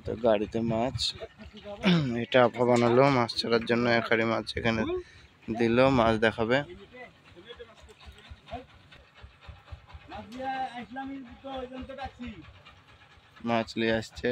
তো গাড়িতে মাছ, এটা আপা বানালো মাছ ছাড়ার জন্য। এক হাঁড়ি মাছ এখানে দিল, মাছ দেখাবে। মাছ নিয়ে আসছে।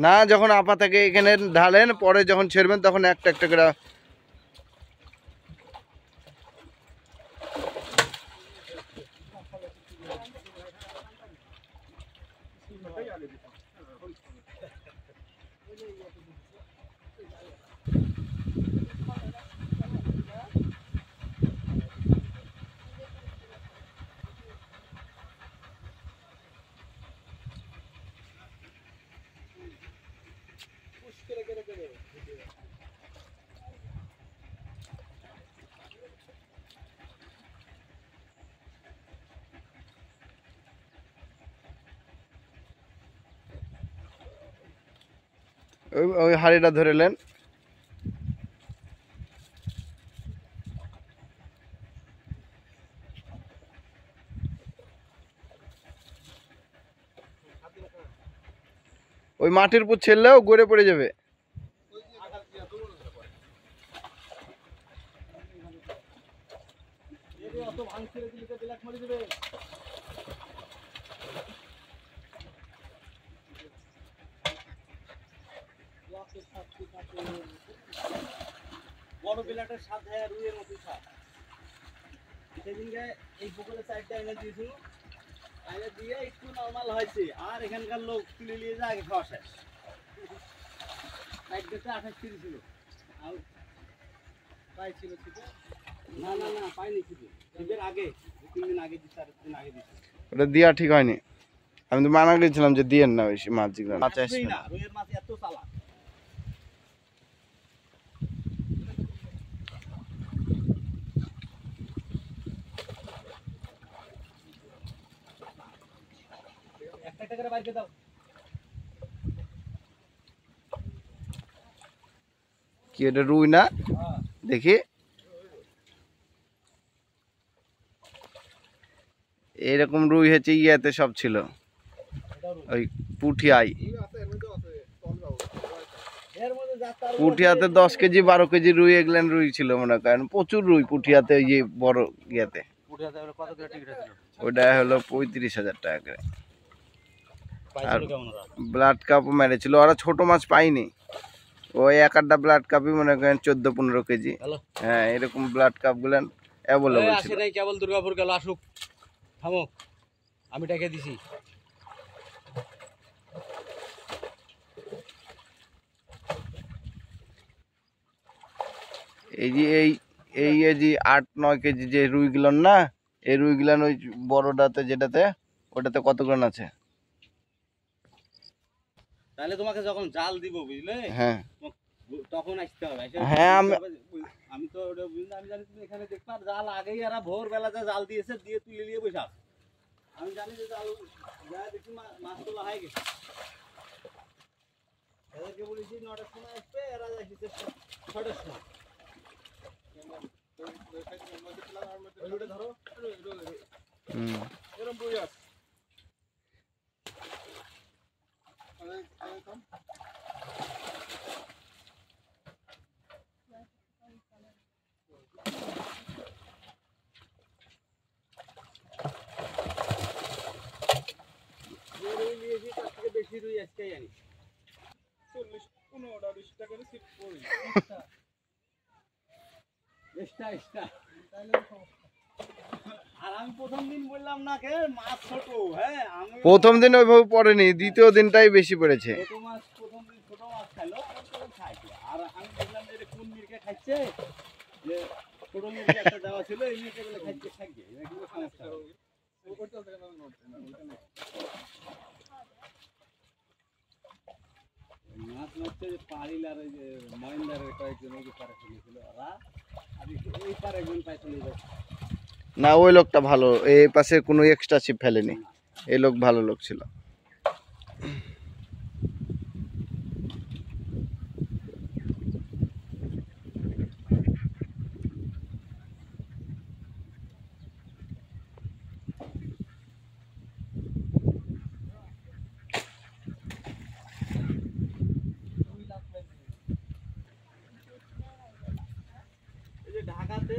না, যখন আপা থেকে এখানে ঢালেন, পরে যখন ছেড়বেন তখন একটা একটা করে। ওই হাড়িটা ধরেলেন। ওই মাটির উপর ছেড়লেও গড়ে পড়ে যাবে। বড় বিলাটের সাথে রুইয়ের মতো স্বাদ। সেদিনকে এই পুকুরের সাইডটা এনে দিয়েছিল, এনে দিয়ে একটু নর্মাল হয়েছে। আর এখানকার লোক তুলে নিয়ে যায় আগে খাওয়া শেষ। সাইডটা 28 ছিল আর প্রায় ছিল ছিল। না না না, পাইনি ছিল ঈদের আগে, 2-3 দিন আগে, 4 দিন আগে দিয়েছি। ওটা দিয়া ঠিক হয়নি। আমি তো মানা করেছিলাম যে দিয়েন না বেশি মাছ, যেগুলো মাছ আসবে না। রুইয়ের মাছ এত চালাক। একটা করে বাইরে দাও। কি এটা রুই না? দেখি। এরকম রুই হচ্ছে ইয়াতে সব ছিল, ওই পুঠিয়াই। পুঠিয়াতে 10 কেজি 12 কেজি রুই, এগুলেন রুই ছিল মনে করেন। প্রচুর রুই পুঠিয়াতে, ওই যে বড় ইয়াতে। ওটা হলো 35,000 টাকা করে। আর ব্লাড কাপও মেরেছিল। ওরা ছোট মাছ পাইনি, ওই এক আধটা ব্লাড কাপই মনে করেন 14-15 কেজি। হ্যাঁ, এরকম ব্লাড কাপ গুলেন অ্যাভেলেবল ছিল। কেবল দুর্গাপুর গেল, আসুক, থামো, আমি টাকা দিছি। এই যে এই যে 8-9 কেজি যে রুই গুলান না, এই রুই গুলান ওই বড়টাতে যেটাতে, ওটাতে কত গ্রাম আছে? তাহলে তোমাকে যখন জাল দিব, বুঝলে, হ্যাঁ তখন আসতে হবে। হ্যাঁ, আমি তো ওটা বুঝলি, আমি জানি তুমি এখানে দেখবা জাল আগেই এরা ভোরবেলাতে জাল দিয়েছে, দিয়ে তুলে নিয়ে বসে আছে। আমি জানি যে জাল যা দেখি মাছ তোলা হয়ে গেছে। এদেরকে বলেছি 9টার সময় আসবে, এরা এসেছে 6টার সময়। ধরো এরকম বই আছে। বেশি রুই আজকে জানি। আর আমি প্রথম দিন বললাম না কে মাছ ছোট, হ্যাঁ আমি প্রথম দিন ওইভাবে পড়েনি, দ্বিতীয় দিনটাই বেশি পড়েছে। প্রথম দিন ছোট মাছ খাইলো, খাইছে। আর আমি দেখলাম যে এটা কোন মিরকে খাচ্ছে, যে ছোট মিরকে একটা দেওয়া ছিল, এই মিরকে বলে খাচ্ছে থাকবে, এটা কোনো সমস্যা হবে। মাছ মারছে যে পারিল আর ওই যে মহেন্দারের কয়েকজন ওই যে পারে ফেলেছিল ওরা, আর এই পারে একজন পাই চলে যাচ্ছে। না, ওই লোকটা ভালো, এই পাশে কোনো এক্সট্রা ছিপ ফেলেনি, এই লোক ভালো লোক ছিল। এই যে ঢাকাতে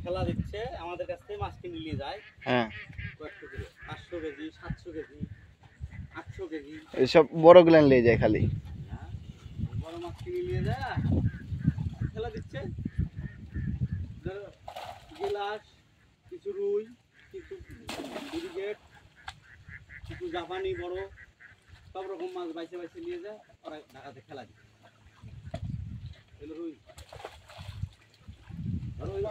খেলা দিচ্ছে, আমাদের কাছ থেকে মাছ কিনে নিয়ে যায়, হ্যাঁ, কয়েকশো কিলো, 500 কেজি, 700 কেজি, 800 কেজি, এইসব বড় গ্ল্যান নিয়ে যায় খালি। হ্যাঁ, বড় মাছ কিনে নিয়ে যায়, খেলা দিচ্ছে। ধরো গেলাস, কিছু রুই, কিছু ব্রিগেড, কিছু জাপানি বড়, সব রকম মাছ বাইছে বাইছে নিয়ে যায়, ওরা ঢাকাতে খেলা দিচ্ছে। এলো রুই, ধরো ওই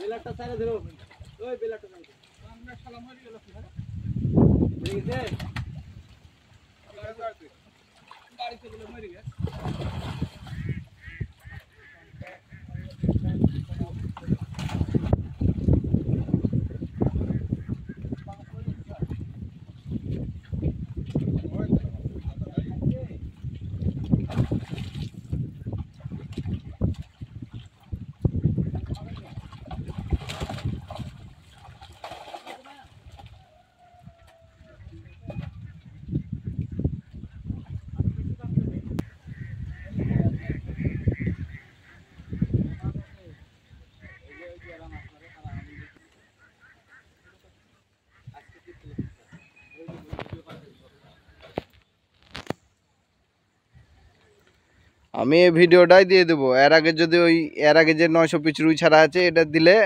বেলারটা ছাড়া ধরো, ওই বেলারটা ছাড়া ঠিক আছে। আমি এই ভিডিওটাই দিয়ে দেবো, এর আগে যদি এর আগে যে 900 পিস রুই ছাড়া আছে এটা দিলে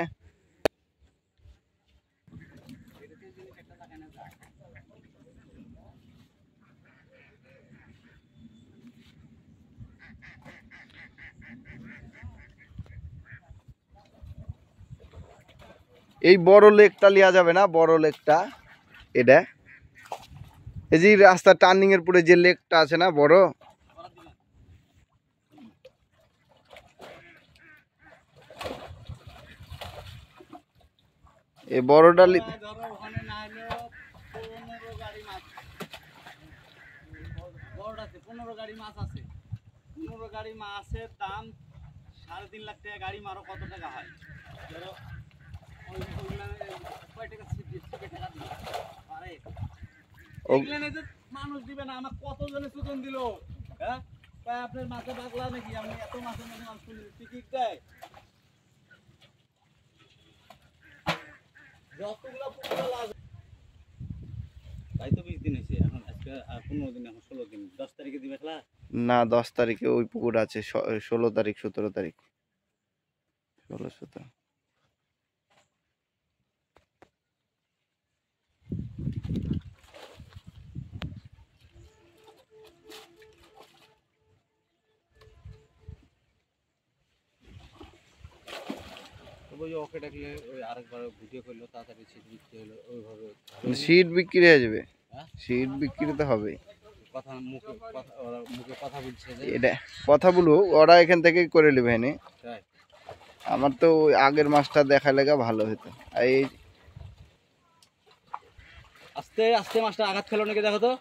এই বড় লেকটা লিয়া যাবে না, বড় লেকটা এটা, এই যে রাস্তা টার্নিং এর পরে যে লেকটা আছে না বড়, এই বড়টা ধরো ওখানে না হলেও 15 গাড়ি মাছ, বড়টাতে 15 গাড়ি মাছ আছে, 15 গাড়ি মাছের দাম 3.5 লাখ টাকা। গাড়ি মারো কত টাকা হয়, ধরো কয় টাকা ছিপে টাকা দিল, আরে এগুলো যে মানুষ দিবে না, আমার কতজনে সুজন দিল, হ্যাঁ আপনার মাছে বাগলা নাকি, আমি এত মাছের মধ্যে মাছ তুলি, টিকিট দেয় যতগুলো পুকুর লাগে। তাই তো 20 দিন হয়েছে, এখন আজকে 15 দিন, এখন 16 দিন, 10 তারিখে দিবে খেলা না, 10 তারিখে ওই পুকুর আছে, 16 তারিখ 17 তারিখ, 16 17। ওই ওকে ডাকলে ওই আরেকবার ভিডিও করলো, তাড়াতাড়ি সিট বিক্রি হলো, ওইভাবে সিট বিক্রি হয়ে যাবে, হ্যাঁ সিট বিক্রি তো হবে। কথা মুখে কথা, ওরা মুখে কথা বলছে যে এটা কথা বলবো, ওরা এখান থেকে করে নেবে নে। তাই আমার তো ওই আগের মাছটা দেখা লেগা ভালো হতো। আর এই আস্তে আস্তে মাছটা আঘাত খেলো নাকি দেখো তো,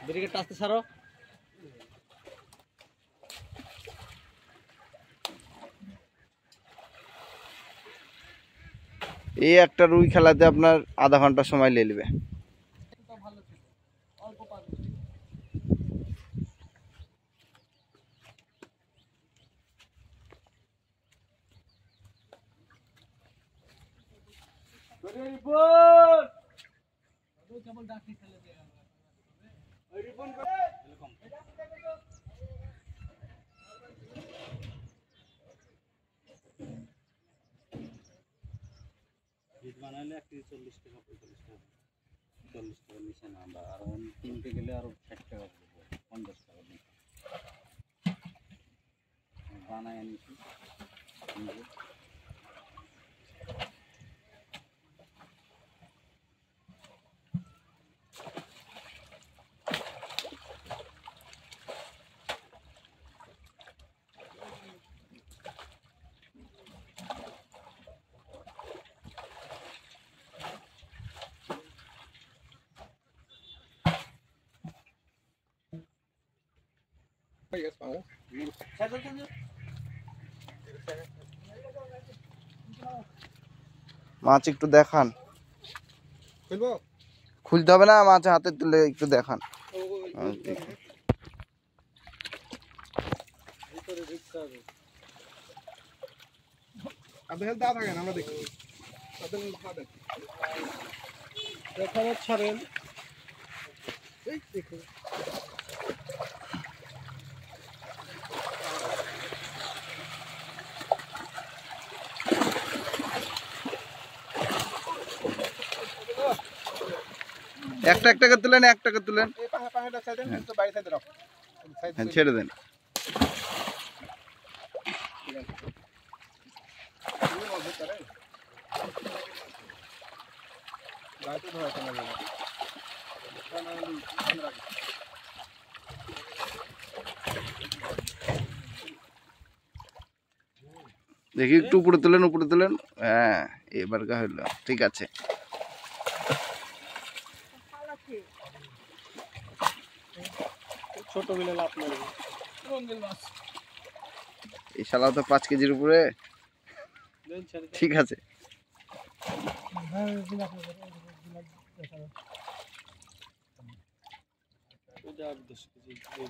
ব্রিগেডটা আস্তে ছাড়ো। এই একটা রুই খেলাতে আপনার আধা ঘন্টা সময় নিয়ে নেবে। বানাইলে 40 টাকা 45 টাকা 40 টাকা নিচে না আমরা আর কিনতে গেলে আরো 60 টাকা পড়বে 50 টাকা নিচে বানায় আনিছি মাছ একটু দেখান। খুলতে হবে না, মাছ হাতে তুলে একটু দেখান। ছাড়েন একটা একটাকে তুলেন, এক টাকা তুলেন, ছেড়ে দেন। দেখি একটু উপরে তুলেন, উপরে তুলেন। হ্যাঁ, এবার গা হইলো, ঠিক আছে। ছোট বিলে লাভ নেই এই শালা তো 5 কেজির উপরে, ঠিক আছে।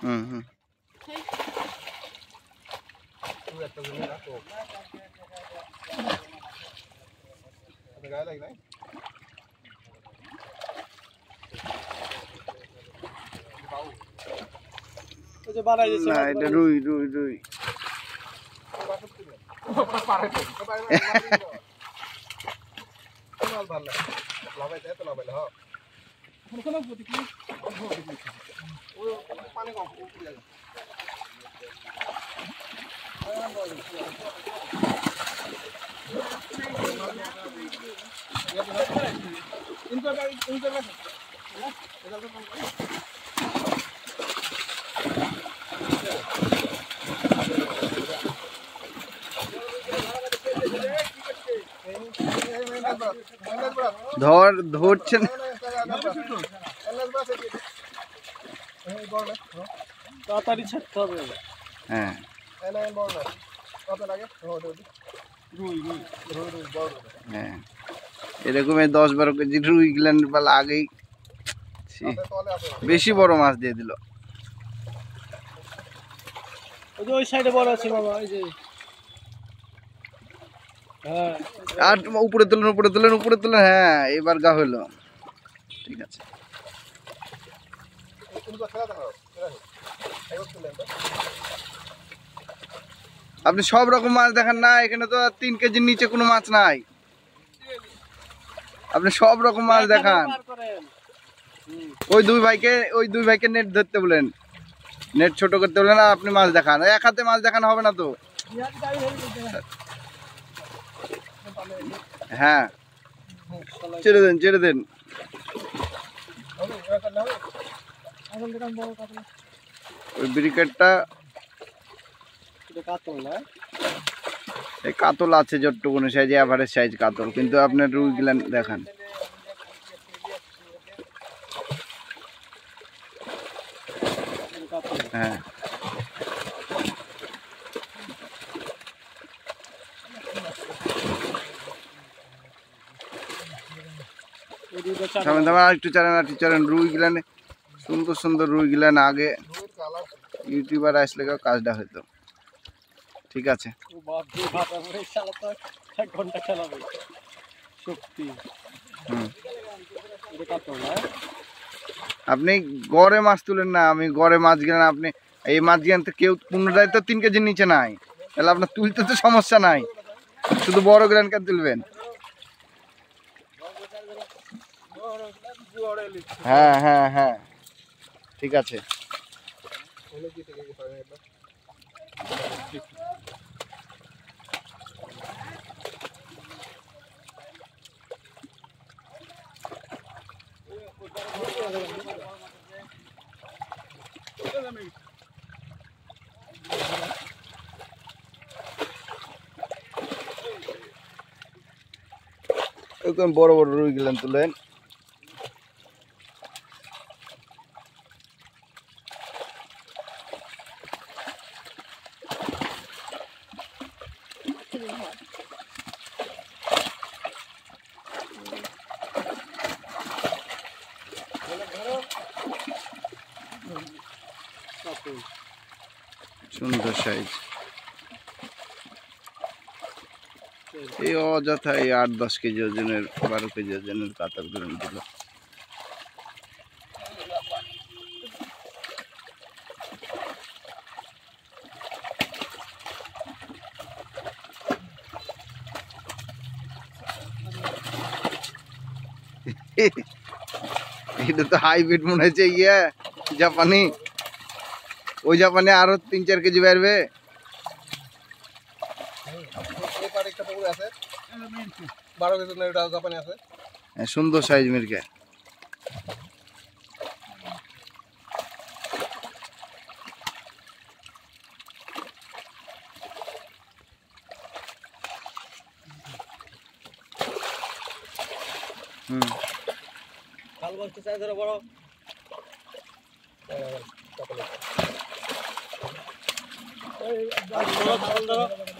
হুম হুম না, এটা রুই রুই রুই। ধরছেন। তাড়াতাড়ি ছাড়তে হবে। হ্যাঁ, হ্যাঁ, এরকম 10-12 কেজি রুই গিলান বেলা আগেই বেশি বড় মাছ দিয়ে দিল। ওই সাইডে বড় আছে বাবা, এই যে। হ্যাঁ, আর উপরে তুলেন, উপরে তুলেন, উপরে তুলেন। হ্যাঁ, এবার গা হইলো, ঠিক আছে। আপনি সব রকম মাছ দেখান না, এখানে তো 3 কেজির নিচে কোনো মাছ নাই। আপনি সব রকম মাছ দেখান। ওই দুই ভাইকে নেট ধরতে বলেন, নেট ছোট করতে বলেন, আর আপনি মাছ দেখান। এক হাতে মাছ দেখানো হবে না তো। হ্যাঁ, ছেড়ে দেন, ছেড়ে দেন। ওই ব্রিকেটটা এই কাতল আছে যতটুকুনি সাইজ, এভারেজ সাইজ কাতল, কিন্তু আপনার রুই গিলান দেখান। হ্যাঁ, একটু চালান, একটু চালান। রুই গিলানে সুন্দর সুন্দর রুই গিলান, আগে ইউটিউবার আসলে কাজটা হইতো, ঠিক আছে। ঘন্টা চালাবে শক্তি। হুম। এটা কাটতে হবে না। আপনি গড়ে মাছ তুলেন না, আমি গড়ে মাছ গেলেন, আপনি এই মাছ গেলেন তো কেউ পূর্ণটাই তো 3 কেজির নিচে নাই, তাহলে আপনার তুলতে তো সমস্যা নাই, শুধু বড় গ্রেন কেন তুলবেন? হ্যাঁ হ্যাঁ হ্যাঁ, ঠিক আছে। এরকম বড় বড় রুই গেলেন তুলেন। সুন্দর সাইজ। এই অযথা এই 8-10 কেজি ওজনের 12 কেজি ওজনের কাতল গ্রেন দিল। এটা তো হাইব্রিড মনে হচ্ছে, জাপানি। ওই জাপানে আরো 3-4 কেজি বেরবে। সুন্দর সাইজ মির্গা। কাল বলতে চাই ধরো বড়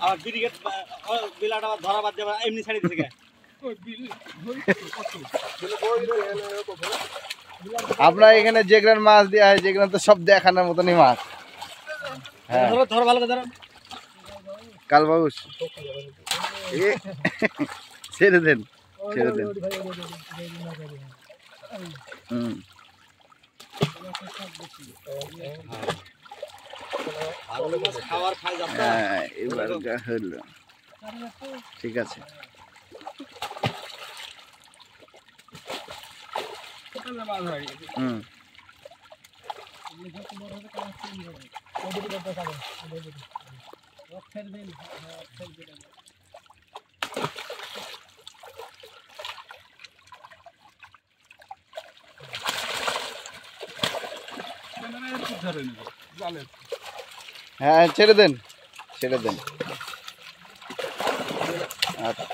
আর বিরিগেট বিলাটা ধরা বাদ দেবা এমনি ছাড়ি দিছে কে আপনার এখানে যেগুলো মাছ দেওয়া হয় যেগুলো তো সব দেখানোর মতনই মাছ। হ্যাঁ ধরো ধরো ভালো করে ধরো কাল বাবুস ছেড়ে দেন, ছেড়ে দেন। হুম, খাবার খাই যাচ্ছে হ্যাঁ এবার হলো, ঠিক আছে। হুম, হ্যাঁ ছেড়ে দেন, ছেড়ে দেন। আচ্ছা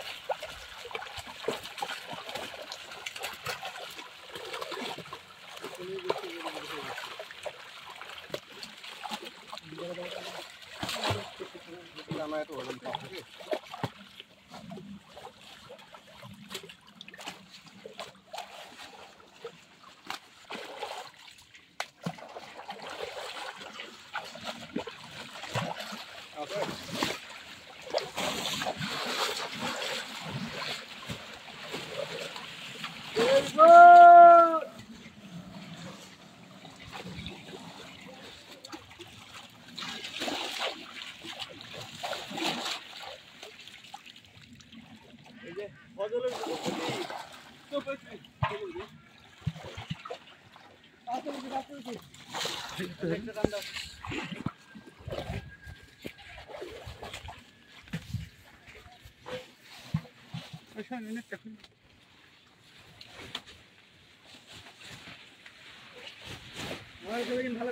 ভালো